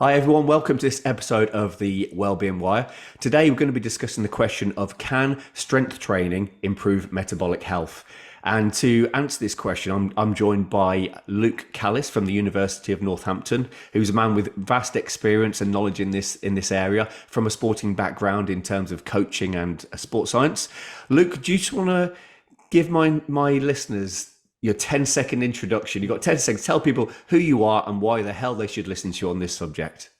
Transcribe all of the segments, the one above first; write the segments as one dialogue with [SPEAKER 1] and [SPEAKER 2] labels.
[SPEAKER 1] Hi everyone, welcome to this episode of the Wellbeing Wire. Today we're going to be discussing the question of can strength training improve metabolic health? And to answer this question, I'm joined by Luke Callis from the University of Northampton, who's a man with vast experience and knowledge in this area from a sporting background in terms of coaching and sports science. Luke, do you just want to give my listeners your 10-second introduction? You've got 10 seconds. Tell people who you are and why the hell they should listen to you on this subject.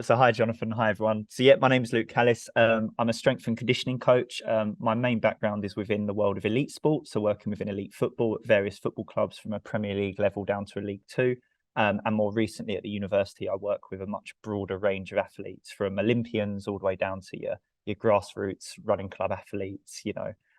[SPEAKER 2] So hi, Jonathan. Hi, everyone. So yeah, my name is Luke Callis. I'm a strength and conditioning coach. My main background is within the world of elite sports, so working within elite football at various football clubs from a Premier League level down to a League Two. And more recently at the university, I work with a much broader range of athletes, from Olympians all the way down to your grassroots running club athletes,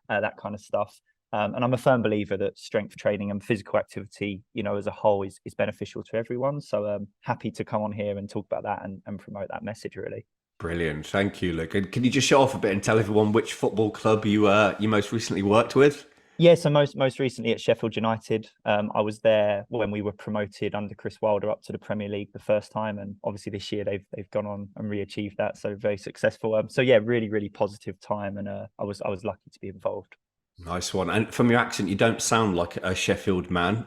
[SPEAKER 2] that kind of stuff. And I'm a firm believer that strength training and physical activity, as a whole is beneficial to everyone. So happy to come on here and talk about that and promote that message, really.
[SPEAKER 1] Brilliant. Thank you, Luke. And can you just show off a bit and tell everyone which football club you most recently worked with?
[SPEAKER 2] Yeah, so most recently at Sheffield United. I was there when we were promoted under Chris Wilder up to the Premier League the first time, and obviously this year they've gone on and re-achieved that, so very successful. So yeah, really positive time, and I was lucky to be involved.
[SPEAKER 1] Nice one. And from your accent, you don't sound like a Sheffield man.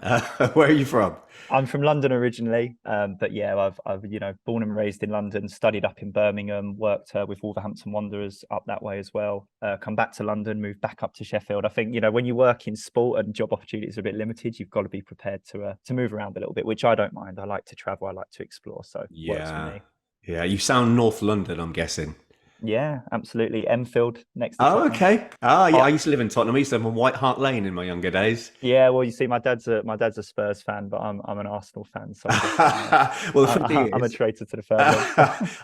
[SPEAKER 1] Where are you from?
[SPEAKER 2] I'm from London originally, but yeah, I've born and raised in London, studied up in Birmingham, worked with Wolverhampton Wanderers up that way as well. Come back to London, moved back up to Sheffield. I think when you work in sport and job opportunities are a bit limited, you've got to be prepared to move around a little bit, which I don't mind. I like to travel, I like to explore, so it works for
[SPEAKER 1] Yeah.
[SPEAKER 2] me.
[SPEAKER 1] Yeah. You sound North London, I'm guessing.
[SPEAKER 2] Yeah, absolutely. Enfield next to
[SPEAKER 1] Oh,
[SPEAKER 2] Tottenham.
[SPEAKER 1] okay. Ah, yeah.
[SPEAKER 2] Oh,
[SPEAKER 1] I used to live in Tottenham. I used to live on White Hart Lane in my younger days.
[SPEAKER 2] yeah, well, you see, my dad's a Spurs fan, but I'm an Arsenal fan, so I guess
[SPEAKER 1] Well, the funny thing
[SPEAKER 2] I'm a
[SPEAKER 1] is,
[SPEAKER 2] traitor to the family.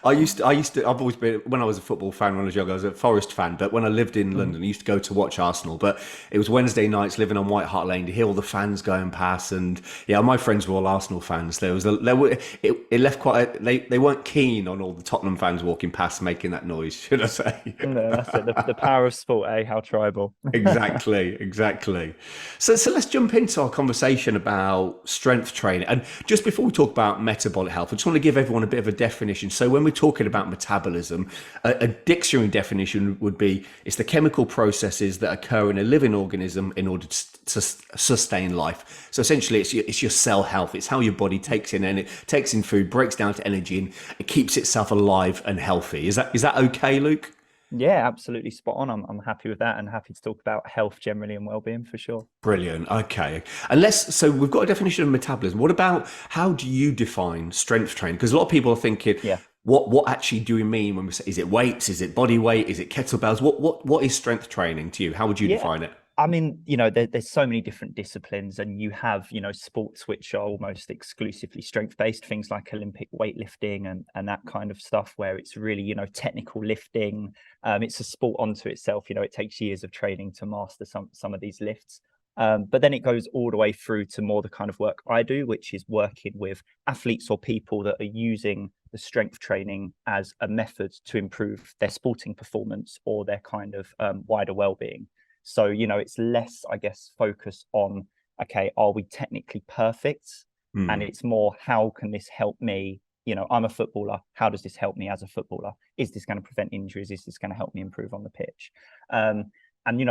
[SPEAKER 1] I've always been, when I was a football fan, when I was younger, I was a Forest fan. But when I lived in London, I used to go to watch Arsenal. But it was Wednesday nights living on White Hart Lane to hear all the fans going past. And yeah, my friends were all Arsenal fans. It left quite, they weren't keen on all the Tottenham fans walking past making that noise, should I say?
[SPEAKER 2] No, that's it. The power of sport, eh? How tribal.
[SPEAKER 1] Exactly. So let's jump into our conversation about strength training. And just before we talk about metabolic health, I just want to give everyone a bit of a definition. So when we're talking about metabolism, a dictionary definition would be it's the chemical processes that occur in a living organism in order to sustain life. So essentially, it's your cell health. It's how your body takes in food, breaks down to energy, and it keeps itself alive and healthy. Is that okay, Luke?
[SPEAKER 2] Yeah, absolutely spot on. I'm happy with that and happy to talk about health generally and well-being for sure.
[SPEAKER 1] Brilliant. Okay. So we've got a definition of metabolism. What about how do you define strength training? Because a lot of people are thinking,
[SPEAKER 2] Yeah.
[SPEAKER 1] what actually do we mean when we say, is it weights? Is it body weight? Is it kettlebells? What is strength training to you? How would you
[SPEAKER 2] Yeah.
[SPEAKER 1] define it?
[SPEAKER 2] I mean, there's so many different disciplines, and you have, sports which are almost exclusively strength-based, things like Olympic weightlifting and that kind of stuff, where it's really, technical lifting. It's a sport onto itself. It takes years of training to master some of these lifts. But then it goes all the way through to more the kind of work I do, which is working with athletes or people that are using the strength training as a method to improve their sporting performance or their kind of wider well-being. So, it's less, I guess, focus on, okay, are we technically perfect? And
[SPEAKER 1] Hmm.
[SPEAKER 2] it's more, how can this help me? I'm a footballer. How does this help me as a footballer? Is this going to prevent injuries? Is this going to help me improve on the pitch? And,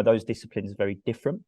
[SPEAKER 2] those disciplines are very different.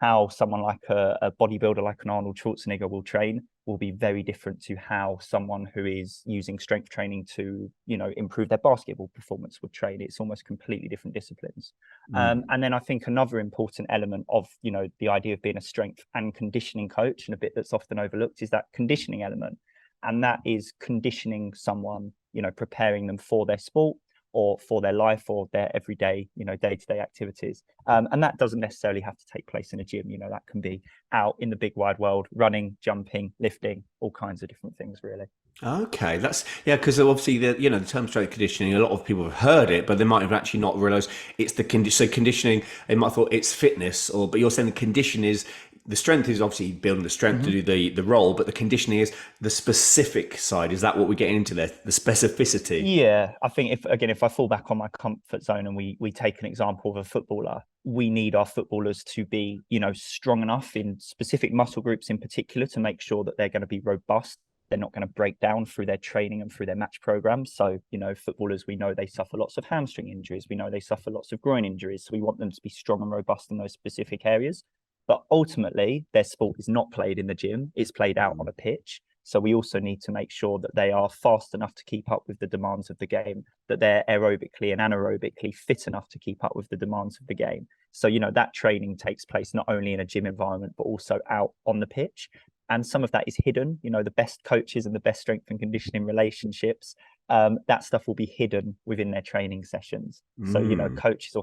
[SPEAKER 2] How someone like a bodybuilder, like an Arnold Schwarzenegger, will train will be very different to how someone who is using strength training to, improve their basketball performance would train. It's almost completely different disciplines.
[SPEAKER 1] Hmm.
[SPEAKER 2] And then I think another important element of, the idea of being a strength and conditioning coach, and a bit that's often overlooked, is that conditioning element. And that is conditioning someone, preparing them for their sport or for their life or their everyday, day-to-day activities. And that doesn't necessarily have to take place in a gym. That can be out in the big wide world, running, jumping, lifting, all kinds of different things, really.
[SPEAKER 1] Okay, because obviously the term strength conditioning, a lot of people have heard it, but they might have actually not realised it's the condition. So conditioning, they might have thought it's fitness, but you're saying the condition is the strength is obviously building the strength to do the role, but the conditioning is the specific side. Is that what we're getting into there? The specificity.
[SPEAKER 2] Yeah, I think if I fall back on my comfort zone and we take an example of a footballer, we need our footballers to be, strong enough in specific muscle groups in particular to make sure that they're going to be robust they're not going to break down through their training and through their match programs. So, footballers, we know they suffer lots of hamstring injuries. We know they suffer lots of groin injuries. So we want them to be strong and robust in those specific areas. But ultimately, their sport is not played in the gym. It's played out on a pitch. So we also need to make sure that they are fast enough to keep up with the demands of the game, that they're aerobically and anaerobically fit enough to keep up with the demands of the game. So, that training takes place not only in a gym environment, but also out on the pitch. And some of that is hidden. The best coaches and the best strength and conditioning relationships, that stuff will be hidden within their training sessions. So, coaches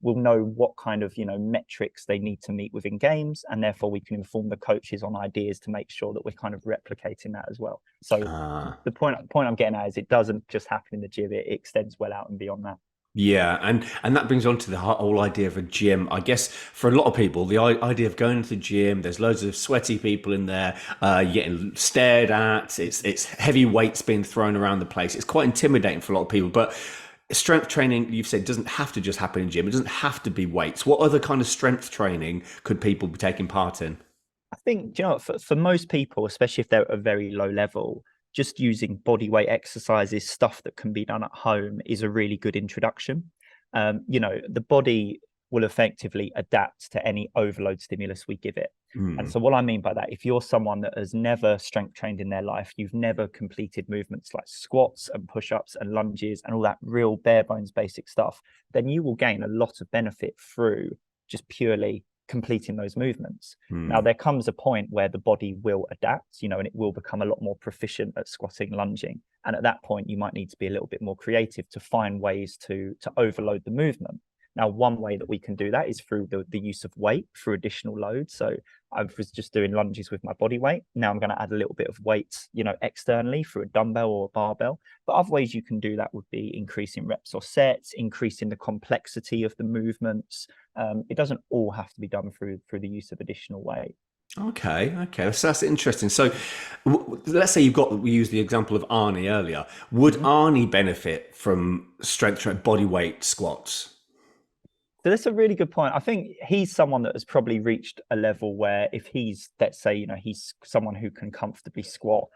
[SPEAKER 2] will know what kind of metrics they need to meet within games, and therefore we can inform the coaches on ideas to make sure that we're kind of replicating that as well. So the point I'm getting at is it doesn't just happen in the gym, it extends well out and beyond that.
[SPEAKER 1] Yeah, and that brings on to the whole idea of a gym. I guess for a lot of people, the idea of going to the gym, there's loads of sweaty people in there, you're getting stared at, it's heavy weights being thrown around the place. It's quite intimidating for a lot of people, but strength training, you've said, doesn't have to just happen in gym. It doesn't have to be weights. What other kind of strength training could people be taking part in?
[SPEAKER 2] I think, for most people, especially if they're at a very low level, just using body weight exercises, stuff that can be done at home, is a really good introduction. The body will effectively adapt to any overload stimulus we give it. And so what I mean by that, if you're someone that has never strength trained in their life, you've never completed movements like squats and push-ups and lunges and all that real bare bones basic stuff, then you will gain a lot of benefit through just purely completing those movements. Now, there comes a point where the body will adapt, and it will become a lot more proficient at squatting, lunging. And at that point, you might need to be a little bit more creative to find ways to overload the movement. Now, one way that we can do that is through the use of weight, through additional load. So I was just doing lunges with my body weight. Now I'm going to add a little bit of weight, externally through a dumbbell or a barbell. But other ways you can do that would be increasing reps or sets, increasing the complexity of the movements. It doesn't all have to be done through the use of additional weight.
[SPEAKER 1] Okay, so that's interesting. So let's say we used the example of Arnie earlier. Would Arnie benefit from strength body weight squats?
[SPEAKER 2] So that's a really good point. I think he's someone that has probably reached a level where if he's, let's say, he's someone who can comfortably squat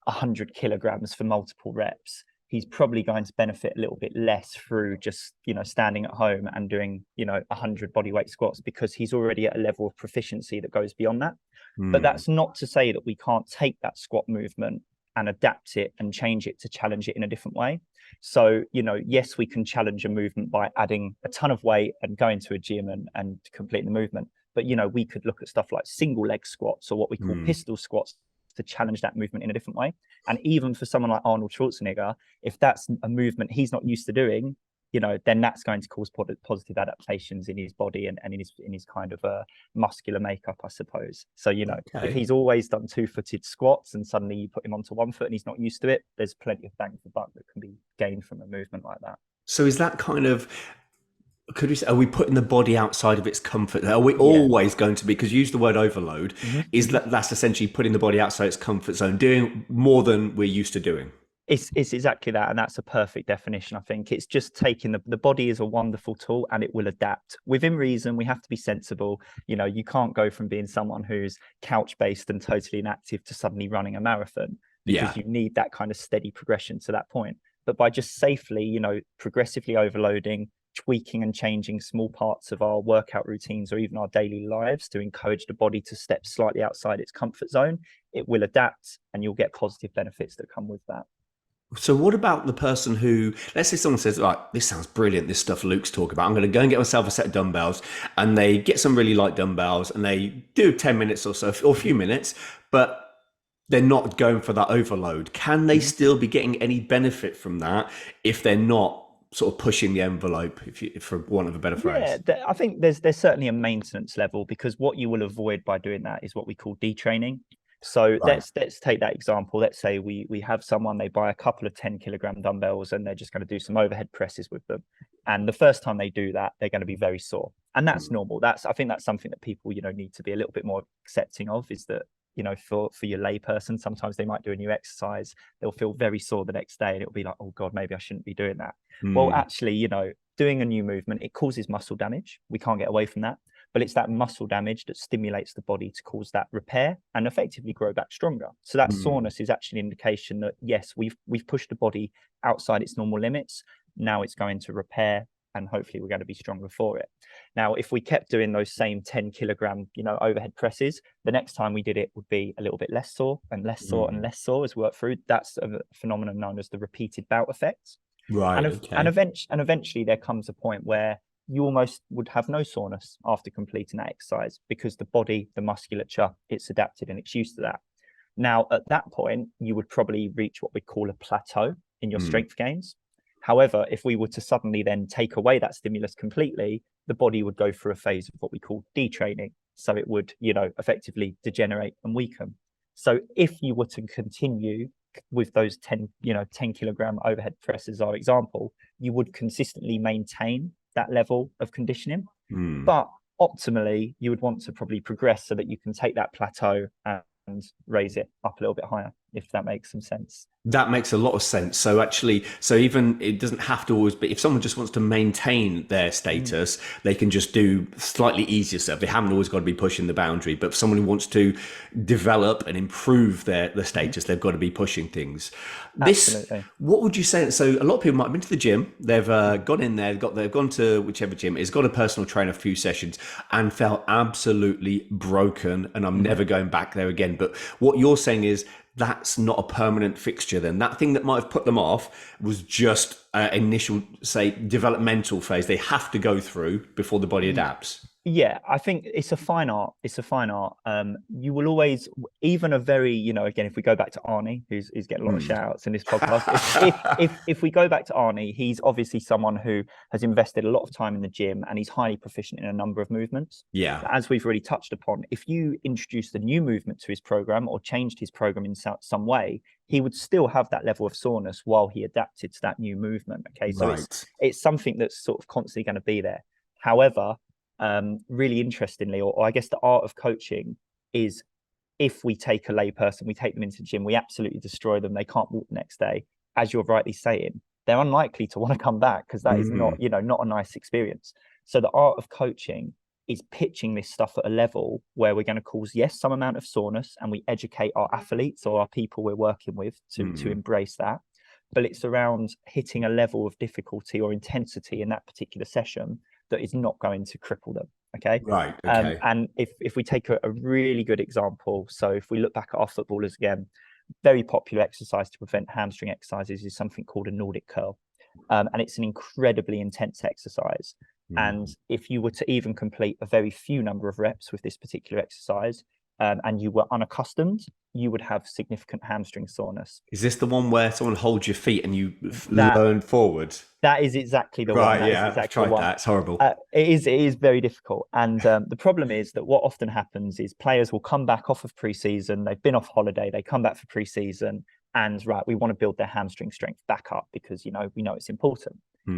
[SPEAKER 2] 100 kilograms for multiple reps, he's probably going to benefit a little bit less through just, standing at home and doing, 100 body weight squats, because he's already at a level of proficiency that goes beyond that. But that's not to say that we can't take that squat movement and adapt it and change it to challenge it in a different way. So, yes, we can challenge a movement by adding a ton of weight and going to a gym and completing the movement. But, we could look at stuff like single leg squats, or what we call pistol squats, to challenge that movement in a different way. And even for someone like Arnold Schwarzenegger, if that's a movement he's not used to doing, then that's going to cause positive adaptations in his body and in his kind of muscular makeup, I suppose. So, if he's always done 2-footed squats and suddenly you put him onto 1 foot and he's not used to it, there's plenty of bang for buck that can be gained from a movement like that.
[SPEAKER 1] So is that kind of, could we say, are we putting the body outside of its comfort? Are we always going to be, because you use the word overload, is that's essentially putting the body outside its comfort zone, doing more than we're used to doing?
[SPEAKER 2] It's exactly that. And that's a perfect definition, I think. It's just taking the body is a wonderful tool, and it will adapt within reason. We have to be sensible. You can't go from being someone who's couch-based and totally inactive to suddenly running a marathon, because you need that kind of steady progression to that point. But by just safely, progressively overloading, tweaking and changing small parts of our workout routines or even our daily lives to encourage the body to step slightly outside its comfort zone, it will adapt, and you'll get positive benefits that come with that.
[SPEAKER 1] So what about the person who, let's say someone says, right, this sounds brilliant, this stuff Luke's talking about. I'm going to go and get myself a set of dumbbells, and they get some really light dumbbells and they do 10 minutes or so, or a few minutes, but they're not going for that overload. Can they still be getting any benefit from that if they're not sort of pushing the envelope, if for want of a better phrase?
[SPEAKER 2] Yeah, I think there's certainly a maintenance level, because what you will avoid by doing that is what we call detraining. So let's take that example. Let's say we have someone, they buy a couple of 10-kilogram dumbbells and they're just going to do some overhead presses with them. And the first time they do that, they're going to be very sore. And that's normal. I think that's something that people, need to be a little bit more accepting of, is that, for your lay person, sometimes they might do a new exercise, they'll feel very sore the next day and it'll be like, oh God, maybe I shouldn't be doing that. Well, actually, doing a new movement, it causes muscle damage. We can't get away from that. but it's that muscle damage that stimulates the body to cause that repair and effectively grow back stronger. So that soreness is actually an indication that, yes, we've pushed the body outside its normal limits. Now it's going to repair, and hopefully we're going to be stronger for it. Now, if we kept doing those same 10 kilogram, overhead presses, the next time we did it would be a little bit less sore and less sore and less sore as we work through. That's a phenomenon known as the repeated bout effect.
[SPEAKER 1] Right.
[SPEAKER 2] And eventually there comes a point where you almost would have no soreness after completing that exercise, because the body, the musculature, it's adapted and it's used to that. Now, at that point, you would probably reach what we call a plateau in your strength gains. However, if we were to suddenly then take away that stimulus completely, the body would go through a phase of what we call detraining. So it would, effectively degenerate and weaken. So if you were to continue with those 10 kilogram overhead presses, our example, you would consistently maintain that level of conditioning. But optimally, you would want to probably progress so that you can take that plateau and raise it up a little bit higher, if that makes some sense.
[SPEAKER 1] That makes a lot of sense. So actually, even it doesn't have to always be, if someone just wants to maintain their status, they can just do slightly easier stuff. They haven't always got to be pushing the boundary. But for someone who wants to develop and improve their status, they've got to be pushing things.
[SPEAKER 2] Absolutely.
[SPEAKER 1] What would you say? So a lot of people might have been to the gym. They've gone in there, they've gone to whichever gym it is, got a personal trainer, a few sessions, and felt absolutely broken. And I'm never going back there again. But what you're saying is, that's not a permanent fixture then. That thing that might have put them off was just initial, say, developmental phase they have to go through before the body adapts.
[SPEAKER 2] Yeah, I think it's a fine art. You will always, even a very, again, if we go back to Arnie, who's getting a lot of shout outs in this podcast, if we go back to Arnie, he's obviously someone who has invested a lot of time in the gym and he's highly proficient in a number of movements.
[SPEAKER 1] Yeah.
[SPEAKER 2] As we've already touched upon, if you introduced a new movement to his program or changed his program in some way, he would still have that level of soreness while he adapted to that new movement. Okay, so it's something that's sort of constantly going to be there. However, really interestingly, or I guess the art of coaching is, if we take a layperson, we take them into the gym, we absolutely destroy them, they can't walk the next day, as you're rightly saying, they're unlikely to want to come back, because that is not a nice experience. So the art of coaching is pitching this stuff at a level where we're going to cause, yes, some amount of soreness, and we educate our athletes or our people we're working with to embrace that. But it's around hitting a level of difficulty or intensity in that particular session that is not going to cripple them. Okay.
[SPEAKER 1] Right. Okay.
[SPEAKER 2] And if we take a really good example, so if we look back at our footballers again, very popular exercise to prevent hamstring exercises is something called a Nordic curl. And it's an incredibly intense exercise. And if you were to even complete a very few number of reps with this particular exercise, and you were unaccustomed, you would have significant hamstring soreness.
[SPEAKER 1] Is this the one where someone holds your feet and you learn forward?
[SPEAKER 2] That is exactly the one.
[SPEAKER 1] Right, yeah, I've tried that. It's horrible.
[SPEAKER 2] It is very difficult. And the problem is that what often happens is players will come back off of pre-season, they've been off holiday, they come back for pre-season, and we want to build their hamstring strength back up because, we know it's important.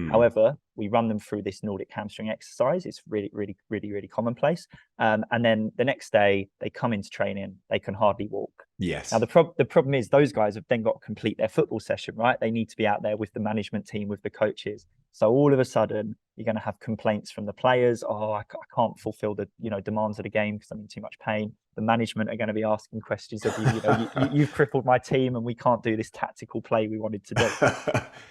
[SPEAKER 2] However, we run them through this Nordic hamstring exercise. It's really, really, really, really commonplace. And then the next day they come into training, they can hardly walk.
[SPEAKER 1] Yes.
[SPEAKER 2] Now, the problem is those guys have then got to complete their football session, right? They need to be out there with the management team, with the coaches. So all of a sudden, you're going to have complaints from the players. Oh, I can't fulfill the demands of the game because I'm in too much pain. The management are going to be asking questions of you've crippled my team and we can't do this tactical play we wanted to do.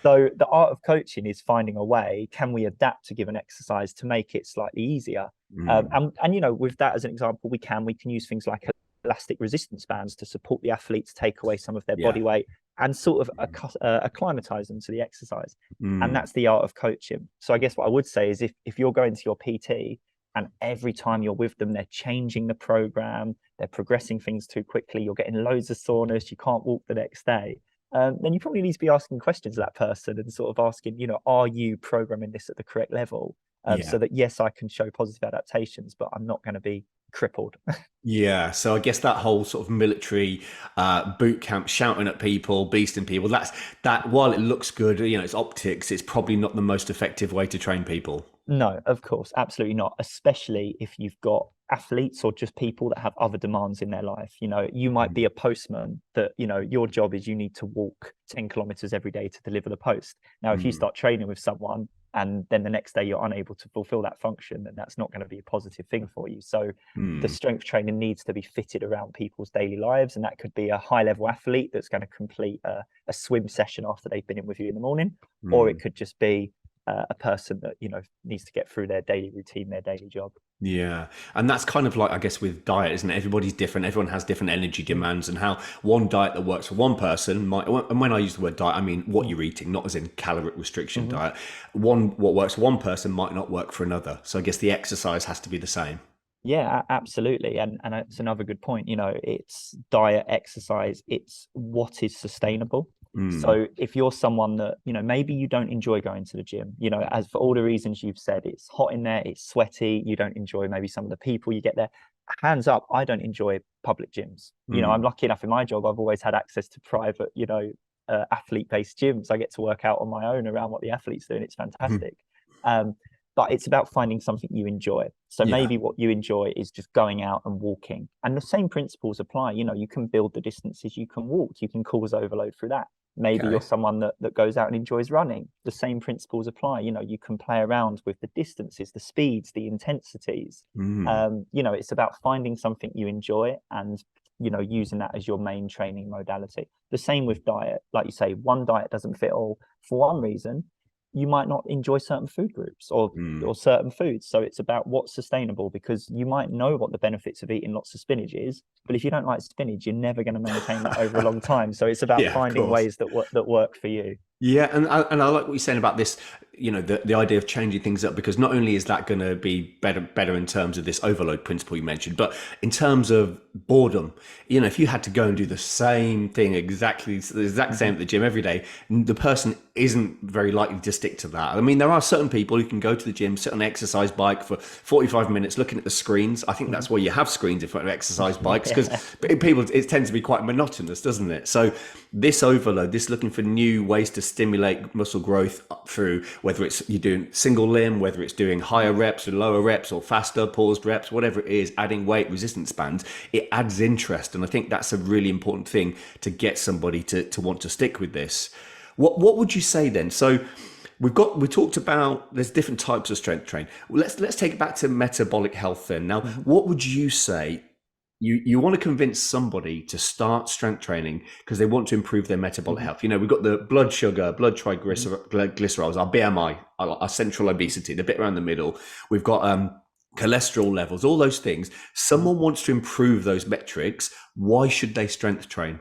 [SPEAKER 2] So the art of coaching is finding a way, can we adapt to give an exercise to make it slightly easier? And with that as an example, we can use things like elastic resistance bands to support the athletes, take away some of their body weight and sort of acclimatize them to the exercise. And that's the art of coaching. So I guess what I would say is if you're going to your PT and every time you're with them, they're changing the program, they're progressing things too quickly, you're getting loads of soreness, you can't walk the next day, then you probably need to be asking questions of that person and sort of asking, are you programming this at the correct level? So that, yes, I can show positive adaptations, but I'm not going to be crippled.
[SPEAKER 1] Yeah, so I guess that whole sort of military boot camp, shouting at people, beasting people, that while it looks good, it's optics, it's probably not the most effective way to train people.
[SPEAKER 2] No, of course, absolutely not, especially if you've got athletes or just people that have other demands in their life. You might be a postman that, your job is you need to walk 10 kilometers every day to deliver the post. Now, if you start training with someone and then the next day you're unable to fulfill that function, then that's not going to be a positive thing for you. So the strength training needs to be fitted around people's daily lives, and that could be a high level athlete that's going to complete a swim session after they've been in with you in the morning, or it could just be a person that, you know, needs to get through their daily routine, their daily job.
[SPEAKER 1] Yeah. And that's kind of like, I guess, with diet, isn't it? Everybody's different. Everyone has different energy demands, and how one diet that works for one person might, and when I use the word diet, I mean what you're eating, not as in caloric restriction diet. What works for one person might not work for another. So I guess the exercise has to be the same.
[SPEAKER 2] Yeah, absolutely. And it's another good point. You know, it's diet, exercise, it's what is sustainable. So if you're someone that, you know, maybe you don't enjoy going to the gym, you know, as for all the reasons you've said, it's hot in there, it's sweaty, you don't enjoy maybe some of the people you get there. Hands up, I don't enjoy public gyms. You know, I'm lucky enough in my job, I've always had access to private, you know, athlete-based gyms. I get to work out on my own around what the athletes do, and it's fantastic. But it's about finding something you enjoy. So maybe what you enjoy is just going out and walking. And the same principles apply. You know, you can build the distances you can walk. You can cause overload through that. Maybe you're someone that goes out and enjoys running. The same principles apply. You know, you can play around with the distances, the speeds, the intensities. You know, it's about finding something you enjoy and, you know, using that as your main training modality. The same with diet. Like you say, one diet doesn't fit all for one reason. You might not enjoy certain food groups or certain foods. So it's about what's sustainable, because you might know what the benefits of eating lots of spinach is, but if you don't like spinach, you're never going to maintain that over a long time. So it's about finding ways that work for you.
[SPEAKER 1] Yeah, and I like what you're saying about this, you know, the idea of changing things up, because not only is that going to be better in terms of this overload principle you mentioned, but in terms of boredom. You know, if you had to go and do the same thing exactly the exact same at the gym every day, the person isn't very likely to stick to that. I mean, there are certain people who can go to the gym, sit on an exercise bike for 45 minutes looking at the screens. I think that's why you have screens in front of exercise bikes, because people, it tends to be quite monotonous, doesn't it? So this overload, this looking for new ways to stimulate muscle growth through, whether it's you're doing single limb, whether it's doing higher reps or lower reps or faster paused reps, whatever it is, adding weight, resistance bands, it adds interest. And I think that's a really important thing to get somebody to want to stick with this. What would you say then? So we talked about there's different types of strength training. Let's take it back to metabolic health then. Now, what would you say? You want to convince somebody to start strength training because they want to improve their metabolic health. You know, we've got the blood sugar, blood triglycerides, our BMI, our central obesity, the bit around the middle. We've got cholesterol levels, all those things. Someone wants to improve those metrics. Why should they strength train?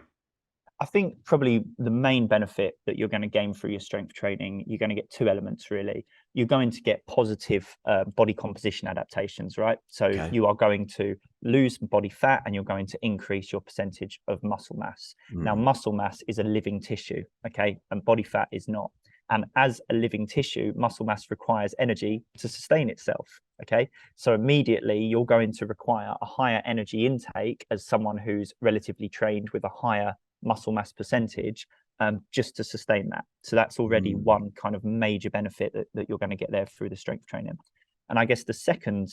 [SPEAKER 2] I think probably the main benefit that you're going to gain through your strength training, you're going to get two elements really. You're going to get positive body composition adaptations, right? So you are going to lose body fat and you're going to increase your percentage of muscle mass. Now, muscle mass is a living tissue, okay? And body fat is not. And as a living tissue, muscle mass requires energy to sustain itself, okay? So immediately you're going to require a higher energy intake as someone who's relatively trained with a higher muscle mass percentage, just to sustain that. So that's already one kind of major benefit that you're going to get there through the strength training. And I guess the second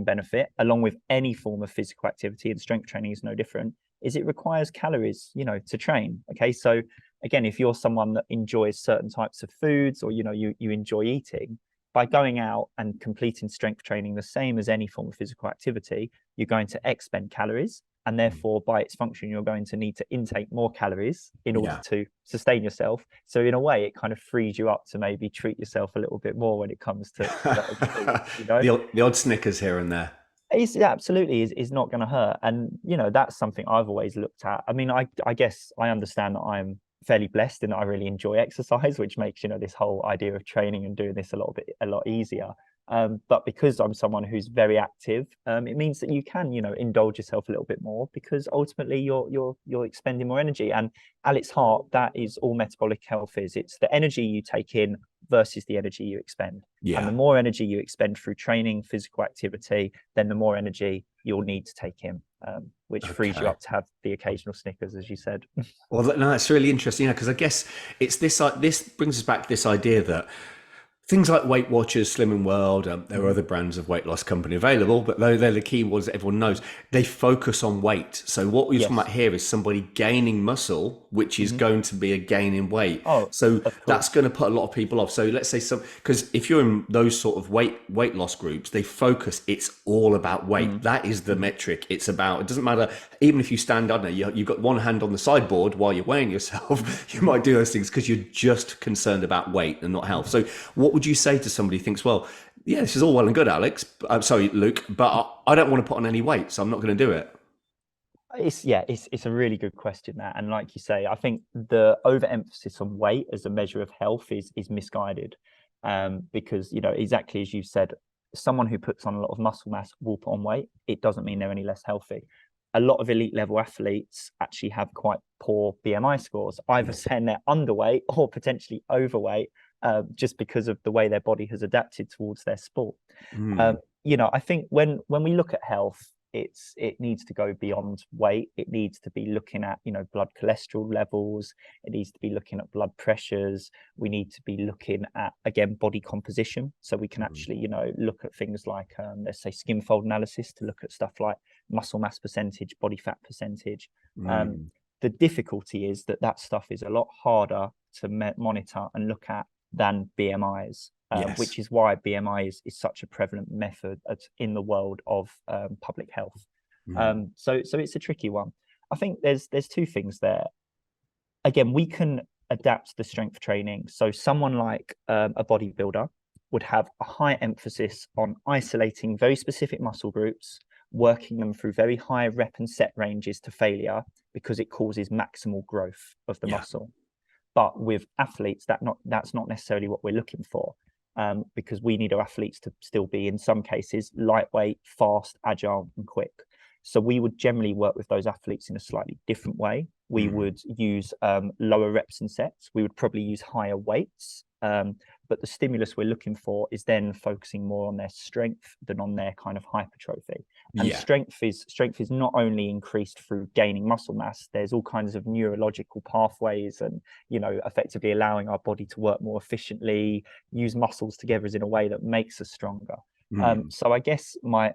[SPEAKER 2] benefit, along with any form of physical activity, and strength training is no different, is it requires calories, you know, to train. Okay, so again, if you're someone that enjoys certain types of foods, or you know, you enjoy eating, by going out and completing strength training the same as any form of physical activity, you're going to expend calories. And therefore, by its function, you're going to need to intake more calories in order to sustain yourself. So in a way, it kind of frees you up to maybe treat yourself a little bit more when it comes to that, you know?
[SPEAKER 1] the odd Snickers here and there.
[SPEAKER 2] It's absolutely is not going to hurt. And, you know, that's something I've always looked at. I mean, I guess I understand that I'm fairly blessed in that I really enjoy exercise, which makes, you know, this whole idea of training and doing this a lot easier. But because I'm someone who's very active, it means that you can, you know, indulge yourself a little bit more, because ultimately you're expending more energy. And at its heart, that is all metabolic health is. It's the energy you take in versus the energy you expend. And the more energy you expend through training, physical activity, then the more energy you'll need to take in, which frees you up to have the occasional Snickers, as you said.
[SPEAKER 1] Well, no, it's really interesting, because I guess it's this brings us back to this idea that things like Weight Watchers, Slimming World, there are other brands of weight loss company available, but they're the key ones that everyone knows. They focus on weight. So what we're talking
[SPEAKER 2] Yes.
[SPEAKER 1] about here is somebody gaining muscle, which is going to be a gain in weight.
[SPEAKER 2] Oh,
[SPEAKER 1] So
[SPEAKER 2] of
[SPEAKER 1] that's
[SPEAKER 2] course.
[SPEAKER 1] going to put a lot of people off. So let's say because if you're in those sort of weight loss groups, they focus, it's all about weight. That is the metric. It's about, it doesn't matter, even if you stand, I don't know, you've got one hand on the sideboard while you're weighing yourself, you might do those things because you're just concerned about weight and not health. So what would you say to somebody who thinks, well, yeah, this is all well and good, Alex. I'm sorry, Luke, but I don't want to put on any weight, so I'm not going to do it.
[SPEAKER 2] It's a really good question, that, and like you say, I think the overemphasis on weight as a measure of health is misguided, because exactly as you said, someone who puts on a lot of muscle mass will put on weight. It doesn't mean they're any less healthy. A lot of elite level athletes actually have quite poor BMI scores, either saying they're underweight or potentially overweight, just because of the way their body has adapted towards their sport. I think when we look at health, it needs to go beyond weight. It needs to be looking at blood cholesterol levels. It needs to be looking at blood pressures. We need to be looking at, again, body composition, so we can actually look at things like let's say skin fold analysis to look at stuff like muscle mass percentage, body fat percentage. The difficulty is that stuff is a lot harder to monitor and look at than BMIs.
[SPEAKER 1] Yes.
[SPEAKER 2] Which is why BMI is such a prevalent method in the world of public health. So it's a tricky one. I think there's two things there. Again, we can adapt the strength training. So someone like a bodybuilder would have a high emphasis on isolating very specific muscle groups, working them through very high rep and set ranges to failure, because it causes maximal growth of the muscle. But with athletes, that's not necessarily what we're looking for. Because we need our athletes to still be, in some cases, lightweight, fast, agile, and quick. So we would generally work with those athletes in a slightly different way. We would use lower reps and sets. We would probably use higher weights. But the stimulus we're looking for is then focusing more on their strength than on their kind of hypertrophy. And strength is not only increased through gaining muscle mass. There's all kinds of neurological pathways, and effectively allowing our body to work more efficiently, use muscles together in a way that makes us stronger. So I guess my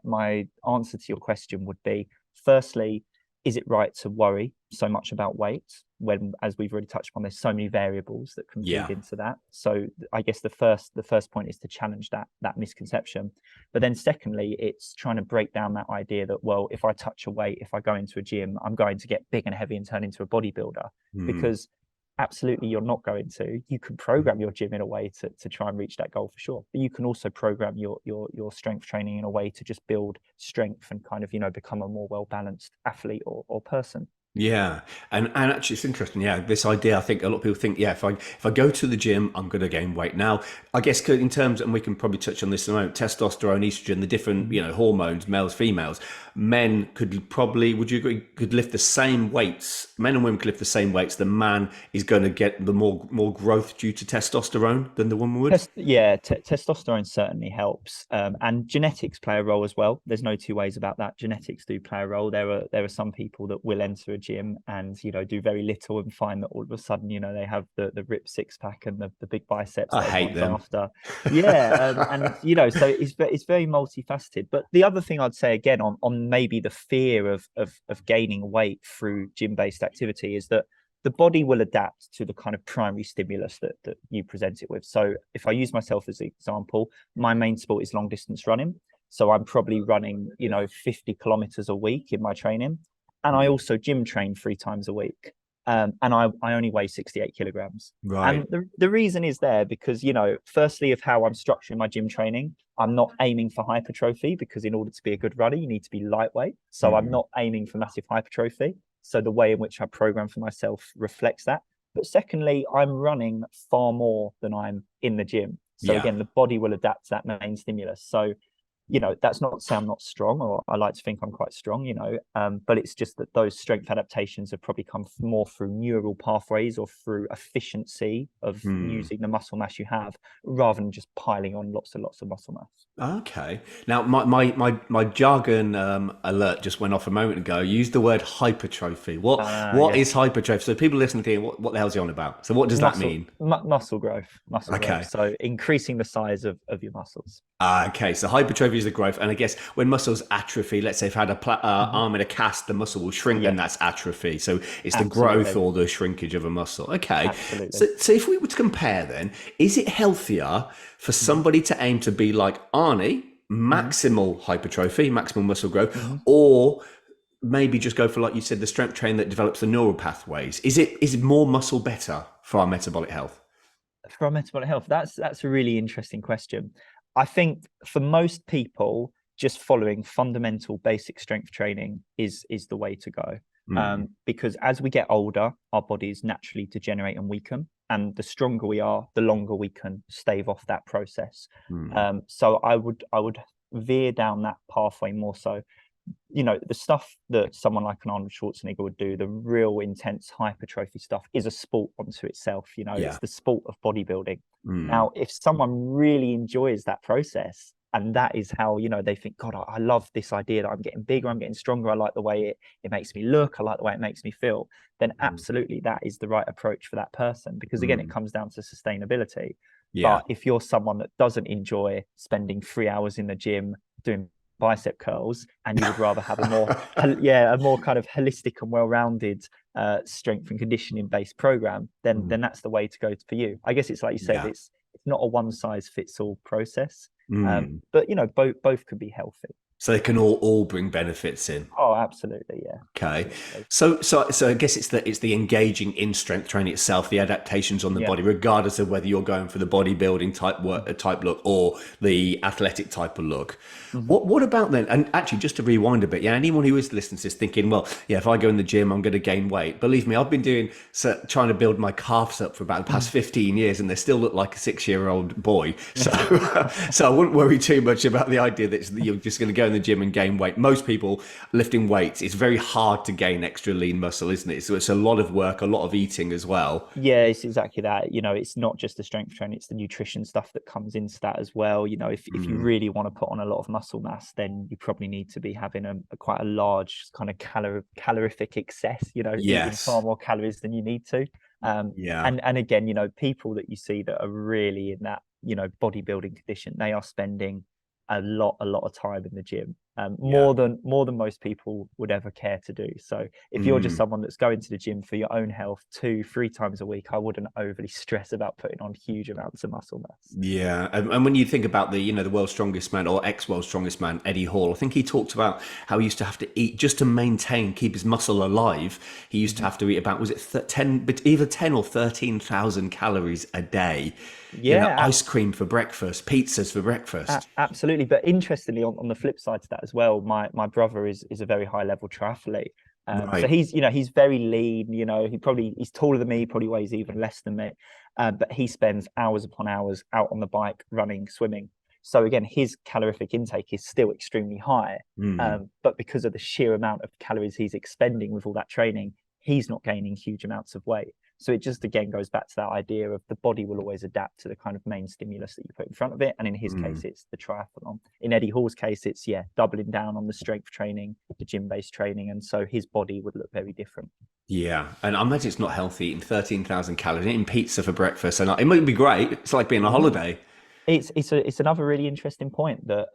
[SPEAKER 2] answer to your question would be, firstly, is it right to worry so much about weight when, as we've already touched upon, there's so many variables that can feed into that? So I guess the first point is to challenge that misconception. But then secondly, it's trying to break down that idea that, well, if I touch a weight, if I go into a gym, I'm going to get big and heavy and turn into a bodybuilder. Because absolutely you're not going to. You can program your gym in a way to try and reach that goal, for sure, but you can also program your strength training in a way to just build strength and kind of become a more well-balanced athlete or person.
[SPEAKER 1] Yeah, and actually it's interesting. Yeah, this idea. I think a lot of people think, yeah, if I go to the gym, I'm going to gain weight. Now, I guess in terms, and we can probably touch on this in a moment, testosterone, estrogen, the different hormones, males, females. Men could probably, would you agree, could lift the same weights? Men and women could lift the same weights. The man is going to get the more growth due to testosterone than the woman would.
[SPEAKER 2] Testosterone certainly helps, and genetics play a role as well. There's no two ways about that. Genetics do play a role. There are some people that will enter a gym and do very little and find that all of a sudden they have the ripped six pack and the big biceps.
[SPEAKER 1] I hate them.
[SPEAKER 2] After, and so it's very multifaceted. But the other thing I'd say, again, on maybe the fear of gaining weight through gym-based activity, is that the body will adapt to the kind of primary stimulus that you present it with. So if I use myself as an example, my main sport is long distance running. So I'm probably running 50 kilometers a week in my training. And I also gym train 3 times a week. And I only weigh 68 kilograms.
[SPEAKER 1] Right.
[SPEAKER 2] And the reason is there because, firstly, of how I'm structuring my gym training, I'm not aiming for hypertrophy, because in order to be a good runner, you need to be lightweight. So I'm not aiming for massive hypertrophy. So the way in which I program for myself reflects that. But secondly, I'm running far more than I'm in the gym. So again, the body will adapt to that main stimulus. So that's not to say I'm not strong, or I like to think I'm quite strong, but it's just that those strength adaptations have probably come more through neural pathways or through efficiency of using the muscle mass you have, rather than just piling on lots and lots of muscle mass.
[SPEAKER 1] Okay. Now, my jargon alert just went off a moment ago. You used the word hypertrophy. What is
[SPEAKER 2] Yes.
[SPEAKER 1] hypertrophy? So people listening to you, what the hell's he on about? So what does that mean?
[SPEAKER 2] Muscle growth, muscle
[SPEAKER 1] Okay.
[SPEAKER 2] growth. So increasing the size of your muscles.
[SPEAKER 1] Okay, so hypertrophy is the growth, and I guess when muscles atrophy, let's say if I had a arm in a cast, the muscle will shrink, and
[SPEAKER 2] Yeah,
[SPEAKER 1] that's atrophy. So it's the growth
[SPEAKER 2] absolutely,
[SPEAKER 1] or the shrinkage of a muscle. Okay,
[SPEAKER 2] absolutely.
[SPEAKER 1] so if we were to compare, then is it healthier for
[SPEAKER 2] Hmm.
[SPEAKER 1] somebody to aim to be like Arnie,
[SPEAKER 2] Hmm.
[SPEAKER 1] maximal hypertrophy, maximal muscle growth,
[SPEAKER 2] Hmm.
[SPEAKER 1] or maybe just go for, like you said, the strength training that develops the neural pathways? Is it more muscle better for our metabolic health?
[SPEAKER 2] For our metabolic health, that's a really interesting question. I think for most people, just following fundamental basic strength training is the way to go.
[SPEAKER 1] Mm,
[SPEAKER 2] Because as we get older, our bodies naturally degenerate and weaken, and the stronger we are, the longer we can stave off that process.
[SPEAKER 1] mm,
[SPEAKER 2] So I would veer down that pathway more so. The stuff that someone like an Arnold Schwarzenegger would do, the real intense hypertrophy stuff, is a sport unto itself. It's
[SPEAKER 1] yeah.
[SPEAKER 2] the sport of bodybuilding.
[SPEAKER 1] Mm,
[SPEAKER 2] Now, if someone really enjoys that process, and that is how, they think, God, I love this idea that I'm getting bigger, I'm getting stronger, I like the way it makes me look, I like the way it makes me feel, then
[SPEAKER 1] mm,
[SPEAKER 2] absolutely that is the right approach for that person. Because again, it
[SPEAKER 1] mm,
[SPEAKER 2] comes down to sustainability.
[SPEAKER 1] yeah.
[SPEAKER 2] But if you're someone that doesn't enjoy spending 3 hours in the gym doing bicep curls, and you would rather have a more kind of holistic and well-rounded strength and conditioning based program, then
[SPEAKER 1] Mm,
[SPEAKER 2] that's the way to go for you. I guess it's like you said,
[SPEAKER 1] yeah.
[SPEAKER 2] it's not a one size fits all process,
[SPEAKER 1] Mm.
[SPEAKER 2] but both could be healthy.
[SPEAKER 1] So they can all bring benefits in.
[SPEAKER 2] Oh, absolutely, yeah,
[SPEAKER 1] Okay.
[SPEAKER 2] absolutely,
[SPEAKER 1] So I guess it's the engaging in strength training itself, the adaptations on the
[SPEAKER 2] yeah.
[SPEAKER 1] body, regardless of whether you're going for the bodybuilding type work type look or the athletic type of look.
[SPEAKER 2] Mhm.
[SPEAKER 1] What about then? And actually, just to rewind a bit, yeah, anyone who is listening to this thinking, well, yeah, if I go in the gym, I'm going to gain weight. Believe me, I've been trying to build my calves up for about the past 15 years, and they still look like a 6-year-old boy. So, so I wouldn't worry too much about the idea that you're just going to go in the gym and gain weight. Most people lifting weights, it's very hard to gain extra lean muscle, isn't it? So it's a lot of work, a lot of eating as well.
[SPEAKER 2] Yeah, it's exactly that. It's not just the strength training, it's the nutrition stuff that comes into that as well. If you
[SPEAKER 1] Mm,
[SPEAKER 2] really want to put on a lot of muscle mass, then you probably need to be having a quite a large kind of calorific excess, eating far
[SPEAKER 1] yes.
[SPEAKER 2] more calories than you need to.
[SPEAKER 1] Yeah.
[SPEAKER 2] And again, people that you see that are really in that, bodybuilding condition, they are spending a lot of time in the gym,
[SPEAKER 1] Yeah.
[SPEAKER 2] more than most people would ever care to do. So if you're just
[SPEAKER 1] Mm.
[SPEAKER 2] someone that's going to the gym for your own health 2-3 times a week, I wouldn't overly stress about putting on huge amounts of muscle mass.
[SPEAKER 1] Yeah, and when you think about the world's strongest man or ex-world's strongest man, Eddie Hall, I think he talked about how he used to have to eat just to maintain, keep his muscle alive. He used to
[SPEAKER 2] Mhm.
[SPEAKER 1] have to eat about, was it 10, but either 10 or 13,000 calories a day.
[SPEAKER 2] Yeah,
[SPEAKER 1] Ice cream for breakfast, pizzas for breakfast.
[SPEAKER 2] absolutely. But interestingly, on the flip side to that as well, my brother is a very high level triathlete. So
[SPEAKER 1] Right.
[SPEAKER 2] he's very lean. He's taller than me. He probably weighs even less than me. But he spends hours upon hours out on the bike, running, swimming. So again, his calorific intake is still extremely high.
[SPEAKER 1] Mm.
[SPEAKER 2] But because of the sheer amount of calories he's expending with all that training, he's not gaining huge amounts of weight. So it just again goes back to that idea of the body will always adapt to the kind of main stimulus that you put in front of it. And in his case,
[SPEAKER 1] Mm.
[SPEAKER 2] it's the triathlon. In Eddie Hall's case, it's doubling down on the strength training, the gym-based training, and so his body would look very different.
[SPEAKER 1] Yeah, and I imagine it's not healthy eating 13,000 calories, eating pizza for breakfast, and it might be great. It's like being on
[SPEAKER 2] Yeah.
[SPEAKER 1] holiday.
[SPEAKER 2] It's another really interesting point that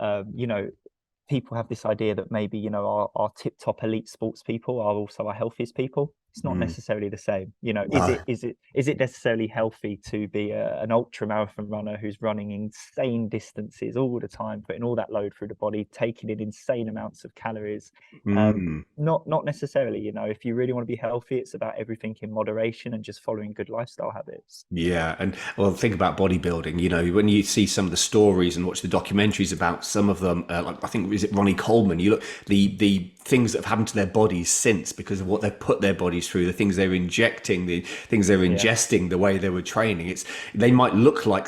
[SPEAKER 2] people have this idea that maybe our tip top elite sports people are also our healthiest people. It's not
[SPEAKER 1] Mm.
[SPEAKER 2] necessarily the same. Is
[SPEAKER 1] No.
[SPEAKER 2] it necessarily healthy to be an ultra marathon runner who's running insane distances all the time, putting all that load through the body, taking in insane amounts of calories?
[SPEAKER 1] Mm.
[SPEAKER 2] Not necessarily. If you really want to be healthy, it's about everything in moderation and just following good lifestyle habits.
[SPEAKER 1] Yeah, and well, think about bodybuilding. When you see some of the stories and watch the documentaries about some of them, like I think was it Ronnie Coleman. You look the things that have happened to their bodies since because of what they've put their bodies through, the things they're injecting, the things they're ingesting, the way they were training. They might look like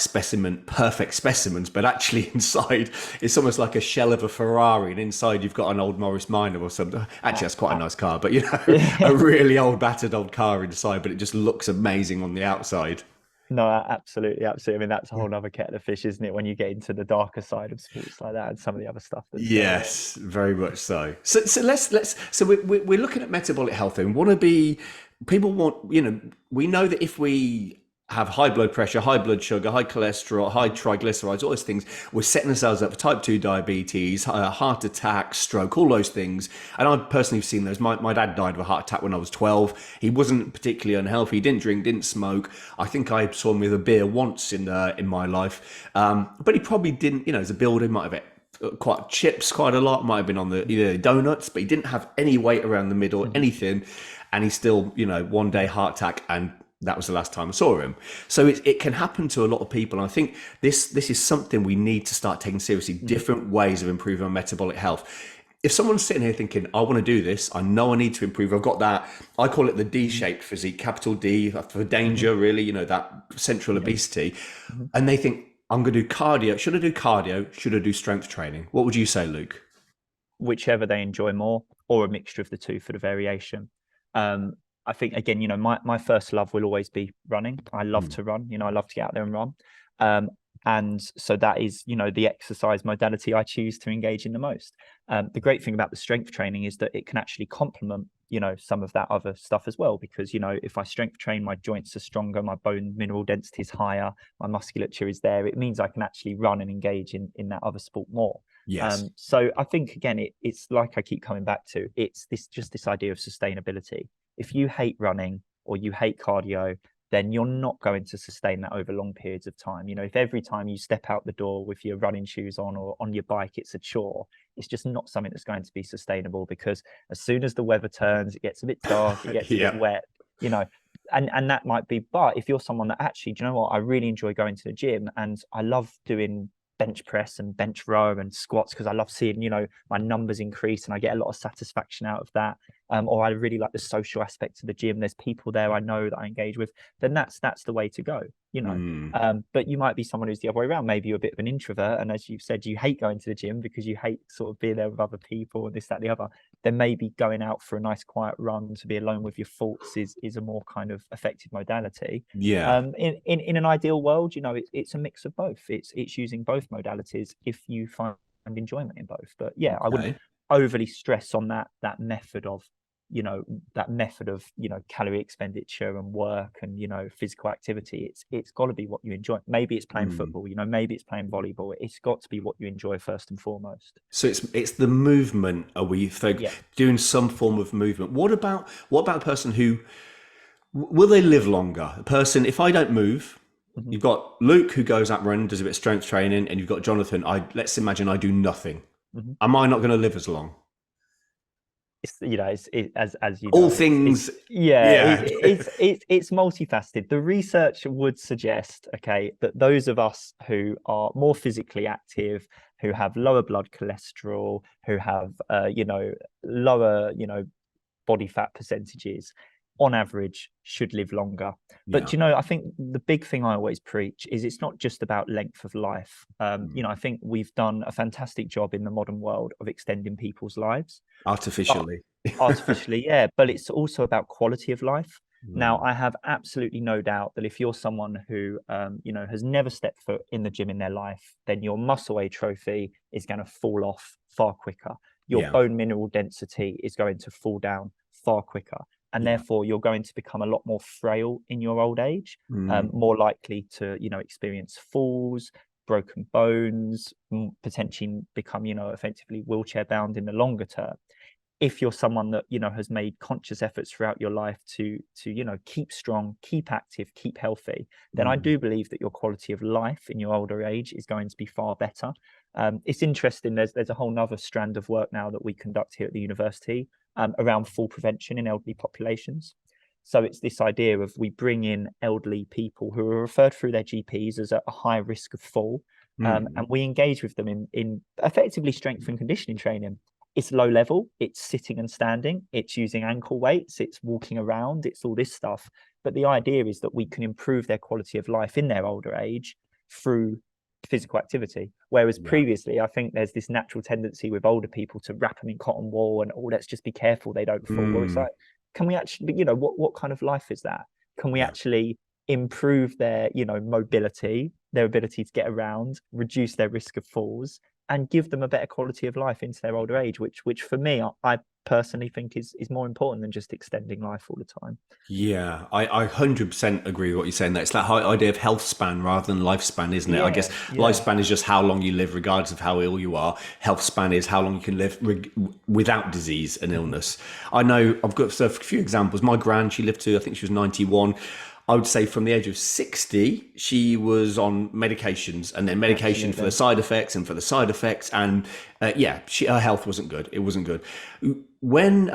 [SPEAKER 1] perfect specimens, but actually inside it's almost like a shell of a Ferrari, and inside you've got an old Morris Minor or something. Actually, that's quite a nice car, but a really old, battered old car inside, but it just looks amazing on the outside.
[SPEAKER 2] No, absolutely. I mean, that's a whole other kettle of fish, isn't it? When you get into the darker side of sports like that and some of the other stuff that's going on.
[SPEAKER 1] Yes, very much so. So we're looking at metabolic health, and people want, we know that if we have high blood pressure, high blood sugar, high cholesterol, high triglycerides, all those things, we're setting ourselves up for type 2 diabetes, heart attack, stroke, all those things. And I personally have seen those. My dad died of a heart attack when I was 12. He wasn't particularly unhealthy. He didn't drink, didn't smoke. I think I saw him with a beer once in my life. But he probably didn't, as a builder, he might have quite chips quite a lot, might have been on the donuts, but he didn't have any weight around the middle, anything. And he still, one day heart attack, and that was the last time I saw him. So it can happen to a lot of people. And I think this is something we need to start taking seriously, different ways of improving our metabolic health. If someone's sitting here thinking, I want to do this, I know I need to improve, I've got that, I call it the D-shaped physique, capital D for danger, really, that central obesity. And they think, I'm going to do cardio. Should I do cardio? Should I do strength training? What would you say, Luke?
[SPEAKER 2] Whichever they enjoy more, or a mixture of the two for the variation. I think, again, my first love will always be running. I love to run, I love to get out there and run. And so that is, the exercise modality I choose to engage in the most. The great thing about the strength training is that it can actually complement, some of that other stuff as well, because, if I strength train, my joints are stronger, my bone mineral density is higher, my musculature is there. It means I can actually run and engage in that other sport more.
[SPEAKER 1] Yes.
[SPEAKER 2] So I think, again, it's like I keep coming back to, it's this idea of sustainability. If you hate running or you hate cardio, then you're not going to sustain that over long periods of time. If every time you step out the door with your running shoes on or on your bike, it's a chore, it's just not something that's going to be sustainable, because as soon as the weather turns, it gets a bit dark, it gets a bit wet, and that might be. But if you're someone that actually, do you know what, I really enjoy going to the gym and I love doing bench press and bench row and squats because I love seeing, my numbers increase and I get a lot of satisfaction out of that. Or I really like the social aspect of the gym. There's people there I know that I engage with. Then that's the way to go, But you might be someone who's the other way around. Maybe you're a bit of an introvert, and as you've said, you hate going to the gym because you hate sort of being there with other people and this, that, the other. Then maybe going out for a nice quiet run to be alone with your thoughts is a more kind of effective modality.
[SPEAKER 1] Yeah.
[SPEAKER 2] In an ideal world, it's a mix of both. It's using both modalities if you find enjoyment in both. But yeah, I wouldn't overly stress on that method of calorie expenditure and work and physical activity. It's got to be what you enjoy. Maybe it's playing football, maybe it's playing volleyball. It's got to be what you enjoy first and foremost.
[SPEAKER 1] So it's the movement. Are we doing some form of movement? What about a person who will they live longer? A person, if I don't move, you've got Luke who goes out running, does a bit of strength training, and you've got Jonathan. Let's imagine I do nothing. Am I not going to live as long?
[SPEAKER 2] It's as you
[SPEAKER 1] all things
[SPEAKER 2] it's multifaceted. The research would suggest that those of us who are more physically active, who have lower blood cholesterol, who have lower body fat percentages, on average should live longer. But I think the big thing I always preach is it's not just about length of life. I think we've done a fantastic job in the modern world of extending people's lives
[SPEAKER 1] artificially,
[SPEAKER 2] yeah, but it's also about quality of life. Now, I have absolutely no doubt that if you're someone who has never stepped foot in the gym in their life, then your muscle atrophy is going to fall off far quicker. Your bone mineral density is going to fall down far quicker. And therefore, you're going to become a lot more frail in your old age, more likely to, experience falls, broken bones, potentially become, effectively wheelchair bound in the longer term. If you're someone that, has made conscious efforts throughout your life to keep strong, keep active, keep healthy, then I do believe that your quality of life in your older age is going to be far better. It's interesting. There's a whole nother strand of work now that we conduct here at the university around fall prevention in elderly populations. So it's this idea of we bring in elderly people who are referred through their GPs as a high risk of fall, and we engage with them in effectively strength and conditioning training. it's low level, it's sitting and standing, it's using ankle weights, it's walking around, it's all this stuff. But the idea is that we can improve their quality of life in their older age through physical activity. Whereas
[SPEAKER 1] Yeah.
[SPEAKER 2] previously, I think there's this natural tendency with older people to wrap them in cotton wool and, oh, let's just be careful they don't fall. Well, it's like, can we actually, what kind of life is that? Can we
[SPEAKER 1] Yeah.
[SPEAKER 2] actually improve their, mobility, their ability to get around, reduce their risk of falls, and give them a better quality of life into their older age, which for me, I personally think is more important than just extending life all the time.
[SPEAKER 1] Yeah, I 100% agree with what you're saying. That it's that idea of health span rather than lifespan, isn't it? I guess lifespan is just how long you live, regardless of how ill you are. Health span is how long you can live without disease and illness. I know I've got a few examples. My gran, she lived to, I think she was 91. I would say from the age of 60, she was on medications, and then medication for the side effects and for the side effects. And her health wasn't good. It wasn't good. When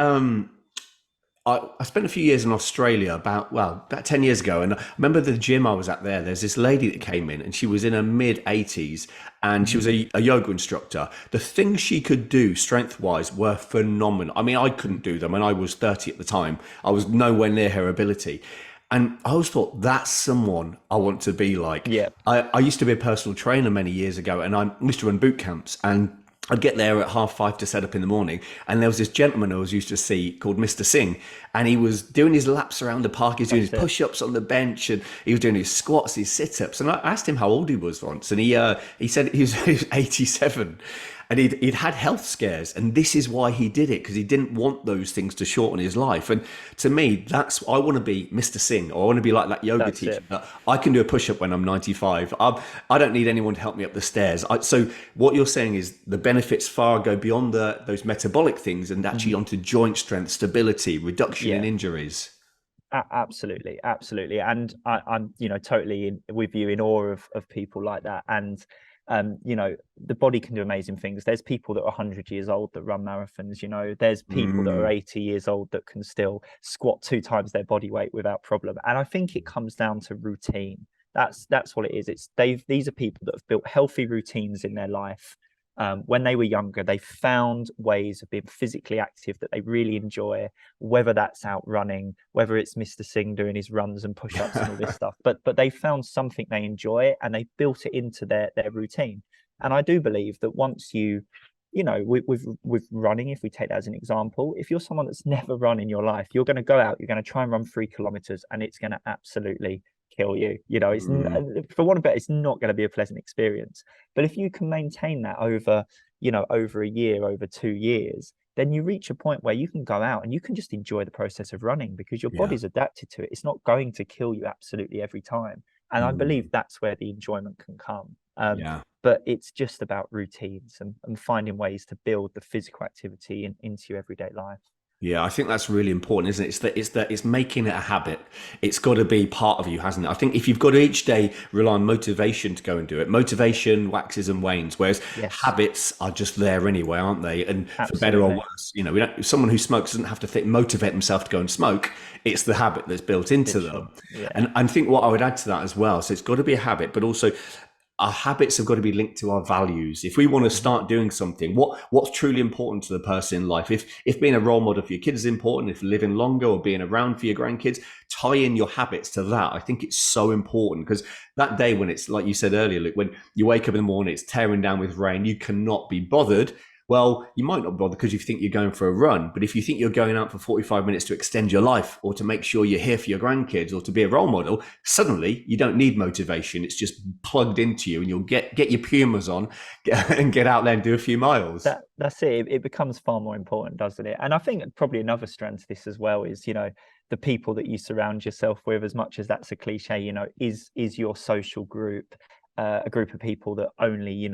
[SPEAKER 1] I spent a few years in Australia about 10 years ago. And I remember the gym I was at there. There's this lady that came in, and she was in her mid 80s, and she was a yoga instructor. The things she could do strength wise were phenomenal. I mean, I couldn't do them, and I was 30 at the time. I was nowhere near her ability. And I always thought, that's someone I want to be like.
[SPEAKER 2] Yeah.
[SPEAKER 1] I used to be a personal trainer many years ago, and I used to run boot camps, and I'd get there at 5:30 to set up in the morning. And there was this gentleman I was used to see called Mr. Singh. And he was doing his laps around the park. He was doing his push-ups on the bench, and he was doing his squats, his sit-ups. And I asked him how old he was once. And he said he was 87. And he'd had health scares, and this is why he did it, because he didn't want those things to shorten his life. And to me, I want to be Mr. Singh, or I want to be like that yoga teacher. I can do a push-up when I'm 95. I don't need anyone to help me up the stairs. So what you're saying is the benefits far go beyond those metabolic things, and actually onto joint strength, stability, reduction in injuries.
[SPEAKER 2] Absolutely, and I'm totally with you, in awe of people like that. And the body can do amazing things. There's people that are 100 years old that run marathons. There's people that are 80 years old that can still squat 2 times their body weight without problem. And I think it comes down to routine. That's what it is. These are people that have built healthy routines in their life. When they were younger, they found ways of being physically active that they really enjoy, whether that's out running, whether it's Mr. Singh doing his runs and push-ups and all this stuff. But they found something they enjoy, and they built it into their routine. And I do believe that once with running, if we take that as an example, if you're someone that's never run in your life, you're going to go out, you're going to try and run 3 kilometers, and it's going to absolutely kill you. It's for one of it, it's not going to be a pleasant experience. But if you can maintain that over a year, over 2 years, then you reach a point where you can go out and you can just enjoy the process of running, because your body's adapted to it. It's not going to kill you absolutely every time. And I believe that's where the enjoyment can come. But it's just about routines and finding ways to build the physical activity into your everyday life.
[SPEAKER 1] Yeah, I think that's really important, isn't it? It's making it a habit. It's got to be part of you, hasn't it? I think if you've got to each day rely on motivation to go and do it, motivation waxes and wanes, whereas habits are just there anyway, aren't they? And for better or worse, someone who smokes doesn't have to motivate themselves to go and smoke. It's the habit that's built into them. Yeah. And I think what I would add to that as well, so it's got to be a habit, but also our habits have got to be linked to our values. If we want to start doing something, what's truly important to the person in life? If being a role model for your kids is important, if living longer or being around for your grandkids, tie in your habits to that. I think it's so important, because that day when it's like you said earlier, Luke, when you wake up in the morning, it's tearing down with rain, you cannot be bothered. Well, you might not bother because you think you're going for a run, but if you think you're going out for 45 minutes to extend your life, or to make sure you're here for your grandkids, or to be a role model, suddenly you don't need motivation. It's just plugged into you, and you'll get your Pumas on and get out there and do a few miles.
[SPEAKER 2] That's it. It becomes far more important, doesn't it? And I think probably another strand to this as well is, the people that you surround yourself with, as much as that's a cliche, is your social group, a group of people that only,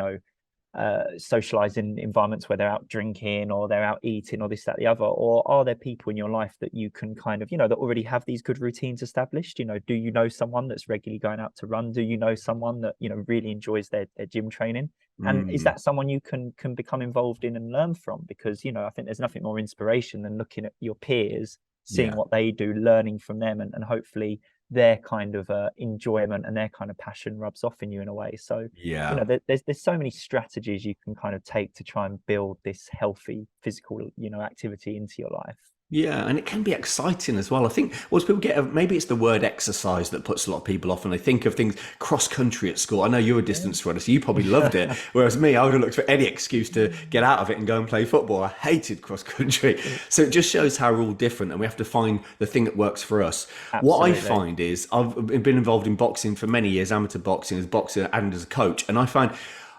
[SPEAKER 2] socialize in environments where they're out drinking or they're out eating or this, that, the other? Or are there people in your life that you can kind of, that already have these good routines established? Do you know someone that's regularly going out to run? Do you know someone that, really enjoys their gym training? And is that someone you can become involved in and learn from? Because, I think there's nothing more inspiration than looking at your peers, seeing what they do, learning from them, and hopefully their kind of enjoyment and their kind of passion rubs off in you in a way. So
[SPEAKER 1] Yeah.
[SPEAKER 2] there's so many strategies you can kind of take to try and build this healthy physical activity into your life.
[SPEAKER 1] Yeah, and it can be exciting as well. I think once people get, maybe it's the word exercise that puts a lot of people off, and they think of things cross country at school. I know you're a distance runner, so you probably loved it. Whereas me, I would have looked for any excuse to get out of it and go and play football. I hated cross country. So it just shows how we're all different, and we have to find the thing that works for us. What I
[SPEAKER 2] Absolutely.
[SPEAKER 1] find is I've been involved in boxing for many years, amateur boxing as a boxer and as a coach, and I find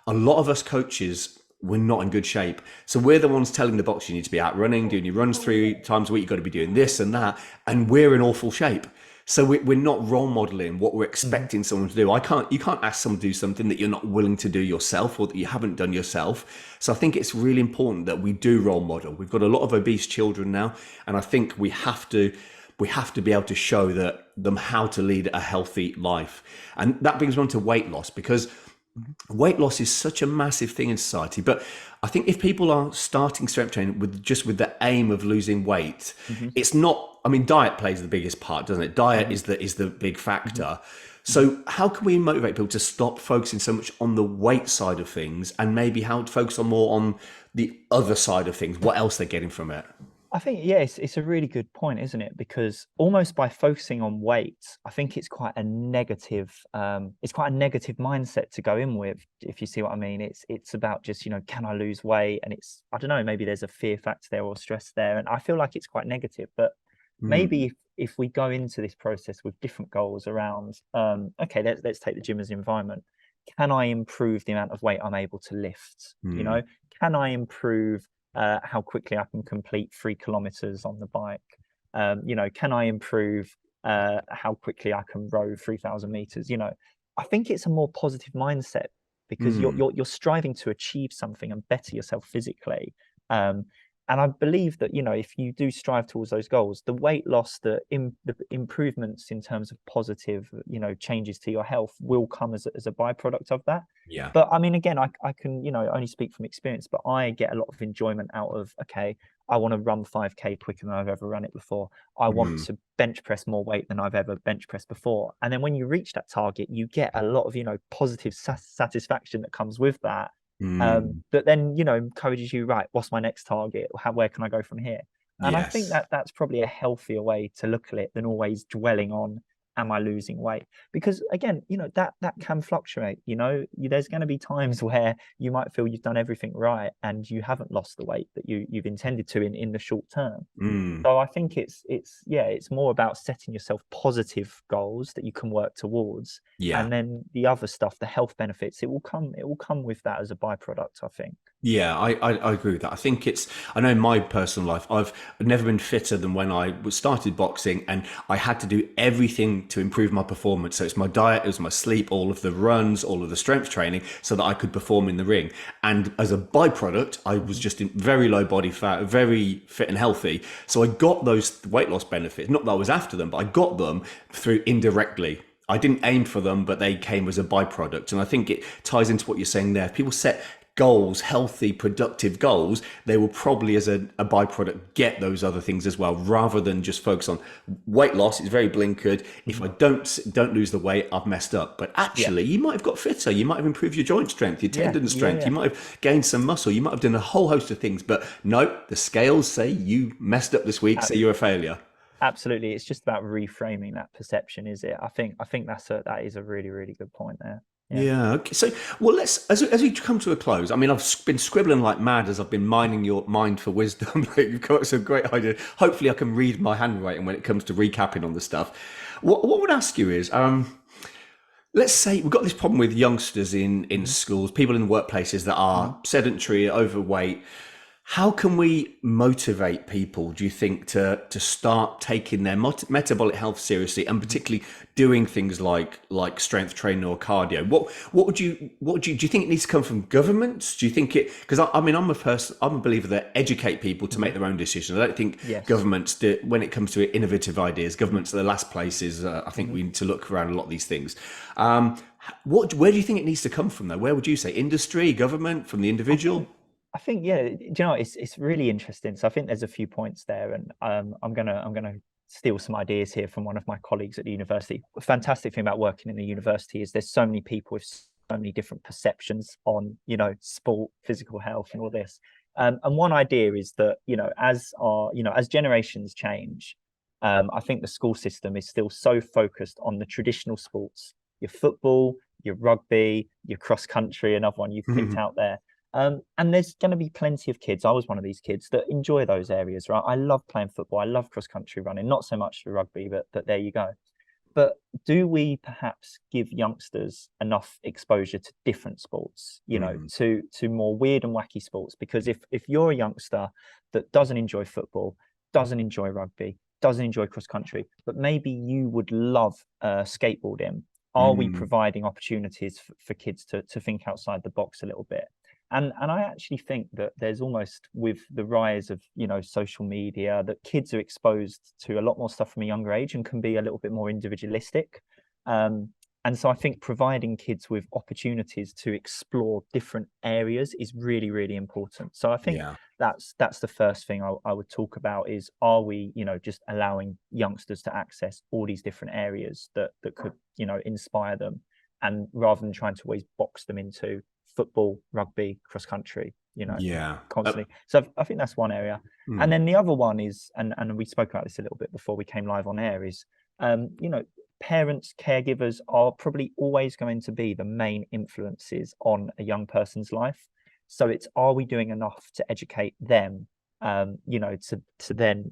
[SPEAKER 1] a lot of us coaches, we're not in good shape. So we're the ones telling the boxer you need to be out running, doing your runs 3 times a week, you've got to be doing this and that. And we're in awful shape. So we're not role modeling what we're expecting someone to do. You can't ask someone to do something that you're not willing to do yourself or that you haven't done yourself. So I think it's really important that we do role model. We've got a lot of obese children now, and I think we have to be able to show them how to lead a healthy life. And that brings me on to weight loss, because weight loss is such a massive thing in society. But I think if people are starting strength training with the aim of losing weight, it's not, I mean, diet plays the biggest part, doesn't it? Diet is the big factor. So how can we motivate people to stop focusing so much on the weight side of things, and maybe how to focus on more on the other side of things, what else they're getting from it?
[SPEAKER 2] I think, yes, it's a really good point, isn't it? Because almost by focusing on weight, I think it's quite a negative mindset to go in with, if you see what I mean. It's about just, can I lose weight? And it's, I don't know, maybe there's a fear factor there or stress there. And I feel like it's quite negative. But maybe if we go into this process with different goals around, okay, let's take the gym as an environment. Can I improve the amount of weight I'm able to lift? Can I improve how quickly I can complete 3 kilometers on the bike? Can I improve how quickly I can row 3,000 meters? I think it's a more positive mindset, because you're striving to achieve something and better yourself physically. And I believe that, if you do strive towards those goals, the weight loss, the improvements in terms of positive, changes to your health will come as a byproduct of that.
[SPEAKER 1] Yeah.
[SPEAKER 2] But I mean, again, I can, only speak from experience, but I get a lot of enjoyment out of, okay, I want to run 5K quicker than I've ever run it before. I want to bench press more weight than I've ever bench pressed before. And then when you reach that target, you get a lot of, positive satisfaction that comes with that. That then, encourages you, right, what's my next target? Where can I go from here? And I think that's probably a healthier way to look at it than always dwelling on, am I losing weight? Because again, that can fluctuate. There's going to be times where you might feel you've done everything right and you haven't lost the weight that you've intended to in the short term. So I think it's more about setting yourself positive goals that you can work towards. And then the other stuff, the health benefits, it will come with that as a byproduct, I think.
[SPEAKER 1] Yeah, I agree with that. I know in my personal life, I've never been fitter than when I started boxing, and I had to do everything to improve my performance. So it's my diet, it was my sleep, all of the runs, all of the strength training, so that I could perform in the ring. And as a byproduct, I was just in very low body fat, very fit and healthy. So I got those weight loss benefits. Not that I was after them, but I got them through indirectly. I didn't aim for them, but they came as a byproduct. And I think it ties into what you're saying there. If people set goals, healthy, productive goals, they will probably as a byproduct get those other things as well, rather than just focus on weight loss. It's very blinkered. If I don't lose the weight, I've messed up. But actually, you might have got fitter. You might have improved your joint strength, your tendon strength. You might have gained some muscle. You might have done a whole host of things. But no, the scales say you messed up this week, so you're a failure.
[SPEAKER 2] Absolutely. It's just about reframing that perception, is it? I think that is a really, really good point there.
[SPEAKER 1] Yeah. Okay. So, well, let's as we come to a close. I mean, I've been scribbling like mad as I've been mining your mind for wisdom. You've got some great ideas. Hopefully, I can read my handwriting when it comes to recapping on the stuff. What I would ask you is, let's say we've got this problem with youngsters in schools, people in workplaces that are sedentary, overweight. How can we motivate people, do you think, to start taking their metabolic health seriously, and particularly doing things like strength training or cardio? What do you think it needs to come from governments? Do you think it, because I'm a believer that educate people to make their own decisions. I don't think governments do, when it comes to innovative ideas, governments are the last places. I think we need to look around a lot of these things. Where do you think it needs to come from though? Where would you say, industry, government, from the individual?
[SPEAKER 2] I think, do you know, it's really interesting. So I think there's a few points there, and I'm gonna steal some ideas here from one of my colleagues at the university. The fantastic thing about working in the university is there's so many people with so many different perceptions on, sport, physical health, and all this. And one idea is that, as generations change, I think the school system is still so focused on the traditional sports, your football, your rugby, your cross country, another one you've picked out there. And there's going to be plenty of kids. I was one of these kids that enjoy those areas, right? I love playing football. I love cross country running, not so much the rugby, but there you go. But do we perhaps give youngsters enough exposure to different sports, to more weird and wacky sports? Because if you're a youngster that doesn't enjoy football, doesn't enjoy rugby, doesn't enjoy cross country, but maybe you would love skateboarding, are we providing opportunities for kids to think outside the box a little bit? And I actually think that there's almost, with the rise of, social media, that kids are exposed to a lot more stuff from a younger age and can be a little bit more individualistic. And so I think providing kids with opportunities to explore different areas is really, really important. So I think that's the first thing I would talk about is, are we, just allowing youngsters to access all these different areas that could, inspire them, and rather than trying to always box them into football, rugby, cross country, constantly. So I think that's one area. And then the other one is, and we spoke about this a little bit before we came live on air, is, parents, caregivers are probably always going to be the main influences on a young person's life. So it's, are we doing enough to educate them, to then,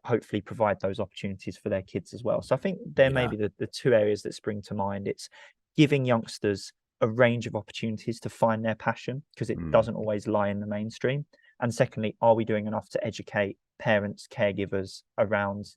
[SPEAKER 2] hopefully provide those opportunities for their kids as well. So I think there may be the two areas that spring to mind. It's giving youngsters a range of opportunities to find their passion, because it doesn't always lie in the mainstream. And secondly, are we doing enough to educate parents, caregivers around,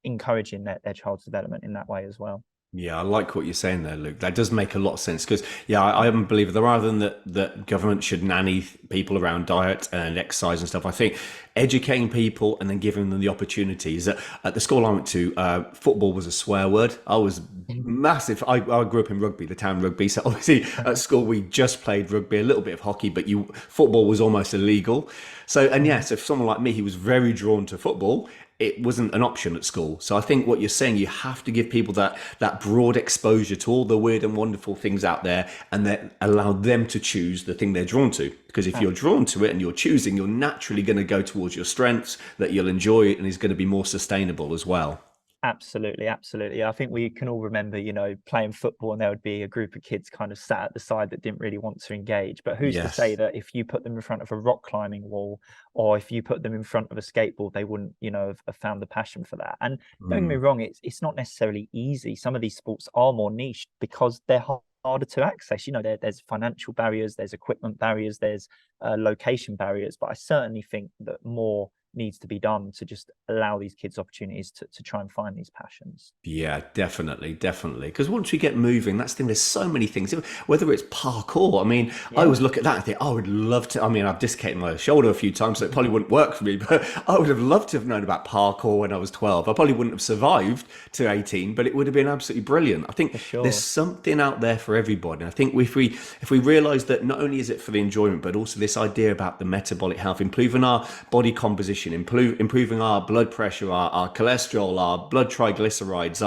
[SPEAKER 2] encouraging their child's development in that way as well?
[SPEAKER 1] Yeah, I like what you're saying there, Luke. That does make a lot of sense, because, I am a believer that rather than that government should nanny people around diet and exercise and stuff, I think educating people and then giving them the opportunities. At the school I went to, football was a swear word. I was massive. I grew up in rugby, the town rugby. So obviously at school we just played rugby, a little bit of hockey, but football was almost illegal. So, and yes, if someone like me, he was very drawn to football, it wasn't an option at school. So I think what you're saying, you have to give people that broad exposure to all the weird and wonderful things out there, and then allow them to choose the thing they're drawn to. Because if you're drawn to it and you're choosing, you're naturally going to go towards your strengths that you'll enjoy, and is going to be more sustainable as well.
[SPEAKER 2] Absolutely. I think we can all remember, playing football, and there would be a group of kids kind of sat at the side that didn't really want to engage. But who's to say that if you put them in front of a rock climbing wall, or if you put them in front of a skateboard, they wouldn't, have found the passion for that. And don't get me wrong, it's not necessarily easy. Some of these sports are more niche because they're harder to access. There's financial barriers, there's equipment barriers, there's location barriers. But I certainly think that more needs to be done to just allow these kids opportunities to try and find these passions.
[SPEAKER 1] Yeah, definitely. Because once we get moving, that's the thing, there's so many things, whether it's parkour. I mean, I always look at that and think, I would love to. I mean, I've dislocated my shoulder a few times, so it probably wouldn't work for me, but I would have loved to have known about parkour when I was 12. I probably wouldn't have survived to 18, but it would have been absolutely brilliant. I think there's something out there for everybody. And I think if we realize that not only is it for the enjoyment, but also this idea about the metabolic health, improving our body composition, improving our blood pressure, our cholesterol, our blood triglycerides,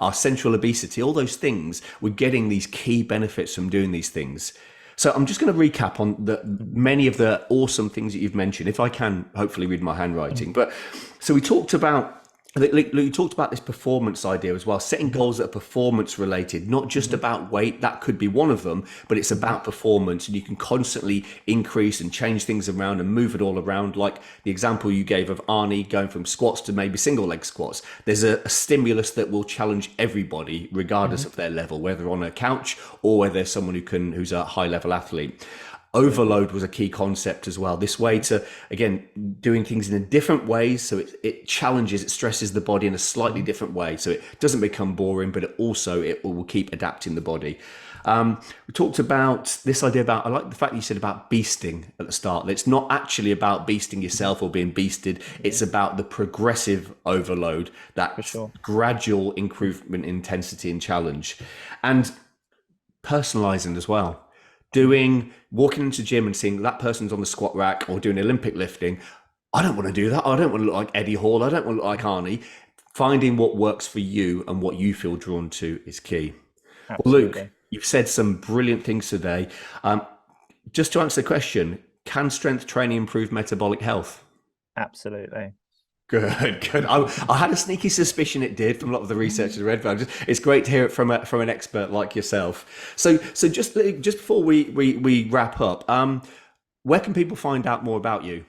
[SPEAKER 1] our central obesity, all those things, we're getting these key benefits from doing these things. So I'm just going to recap on many of the awesome things that you've mentioned, if I can hopefully read my handwriting. But so we talked about, you talked about this performance idea as well, setting goals that are performance related, not just about weight. That could be one of them, but it's about performance, and you can constantly increase and change things around and move it all around. Like the example you gave of Arnie going from squats to maybe single leg squats. There's a stimulus that will challenge everybody regardless of their level, whether on a couch or whether there's someone who's a high level athlete. Overload was a key concept as well. This way to, again, doing things in a different way. So it challenges, it stresses the body in a slightly different way. So it doesn't become boring, but it will keep adapting the body. We talked about this idea about, I like the fact that you said about beasting at the start. That it's not actually about beasting yourself or being beasted. It's about the progressive overload, that gradual improvement in intensity and challenge. And personalizing as well. Walking into the gym and seeing that person's on the squat rack or doing Olympic lifting. I don't want to do that. I don't want to look like Eddie Hall. I don't want to look like Arnie. finding what works for you and what you feel drawn to is key. Well, Luke,
[SPEAKER 2] Absolutely.
[SPEAKER 1] you've said some brilliant things today. Um, just to answer the question, can strength training improve metabolic health?
[SPEAKER 2] Absolutely.
[SPEAKER 1] Good, good. I had a sneaky suspicion it did from a lot of the research I read, but it's great to hear it from an expert like yourself. So just before we wrap up, where can people find out more about you?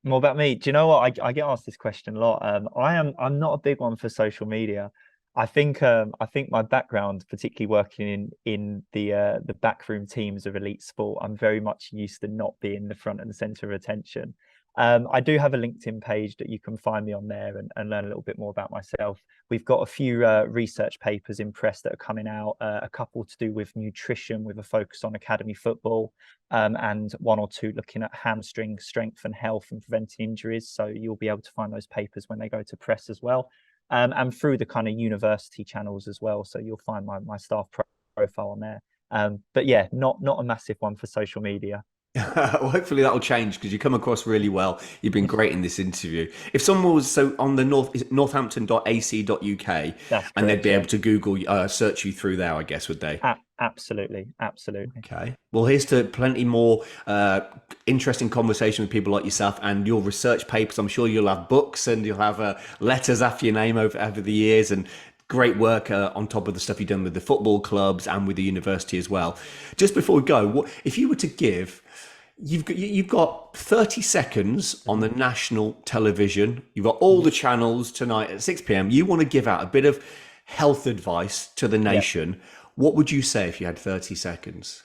[SPEAKER 2] More about me. Do you know what? I get asked this question a lot. I'm not a big one for social media. I think my background, particularly working in the backroom teams of elite sport, I'm very much used to not being the front and center of attention. I do have a LinkedIn page that you can find me on there and learn a little bit more about myself. We've got a few research papers in press that are coming out, a couple to do with nutrition with a focus on academy football, and one or two looking at hamstring strength and health and preventing injuries. So you'll be able to find those papers when they go to press as well, and through the kind of university channels as well. So you'll find my staff profile on there. But yeah, not a massive one for social media.
[SPEAKER 1] Well, hopefully that'll change because you come across really well. You've been great in this interview. If someone was so on the is it northampton.ac.uk
[SPEAKER 2] That's
[SPEAKER 1] and they'd
[SPEAKER 2] correct,
[SPEAKER 1] be
[SPEAKER 2] yeah.
[SPEAKER 1] able to Google, search you through there, I guess, would they?
[SPEAKER 2] Absolutely, absolutely.
[SPEAKER 1] Okay. Well, here's to plenty more interesting conversation with people like yourself and your research papers. I'm sure you'll have books and you'll have letters after your name over the years and great work on top of the stuff you've done with the football clubs and with the university as well. Just before we go, if you were to give, you've got 30 seconds on the national television. You've got all the channels tonight at 6 p.m. You want to give out a bit of health advice to the
[SPEAKER 2] Yeah.
[SPEAKER 1] nation. What would you say if you had 30 seconds?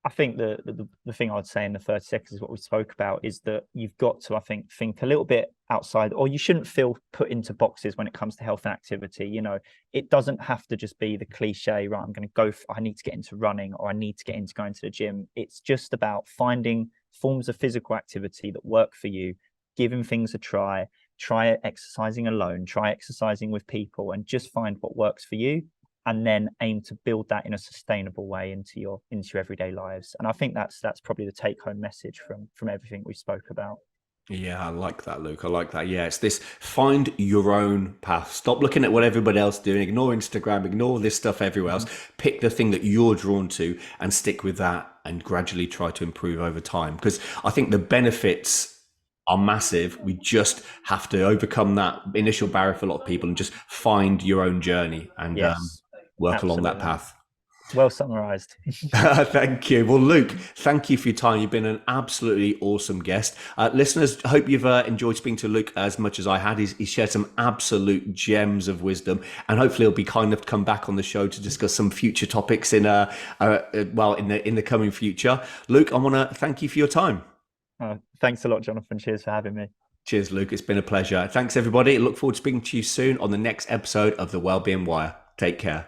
[SPEAKER 2] I think the thing I'd say in the 30 seconds is what we spoke about is that you've got to, I think a little bit outside, or you shouldn't feel put into boxes when it comes to health and activity. You know, it doesn't have to just be the cliche, right? I'm going to I need to get into running or I need to get into going to the gym. It's just about finding forms of physical activity that work for you, giving things a try exercising alone, try exercising with people, and just find what works for you, and then aim to build that in a sustainable way into your everyday lives. And I think that's probably the take home message from everything we spoke about.
[SPEAKER 1] Yeah, I like that, Luke. I like that. Yeah, it's this find your own path. Stop looking at what everybody else is doing. Ignore Instagram, ignore this stuff everywhere else. Pick the thing that you're drawn to and stick with that and gradually try to improve over time. Because I think the benefits are massive. We just have to overcome that initial barrier for a lot of people and just find your own journey and
[SPEAKER 2] Yes,
[SPEAKER 1] work along that
[SPEAKER 2] absolutely.
[SPEAKER 1] path.
[SPEAKER 2] Well summarized.
[SPEAKER 1] Thank you. Well, Luke, thank you for your time. You've been an absolutely awesome guest. Listeners, hope you've enjoyed speaking to Luke as much as I had. He's shared some absolute gems of wisdom, and hopefully he'll be kind enough to come back on the show to discuss some future topics in in the coming future. Luke, I want to thank you for your time.
[SPEAKER 2] Thanks a lot, Jonathan. Cheers for having me.
[SPEAKER 1] Cheers, Luke. It's been a pleasure. Thanks, everybody. Look forward to speaking to you soon on the next episode of the Wellbeing Wire. Take care.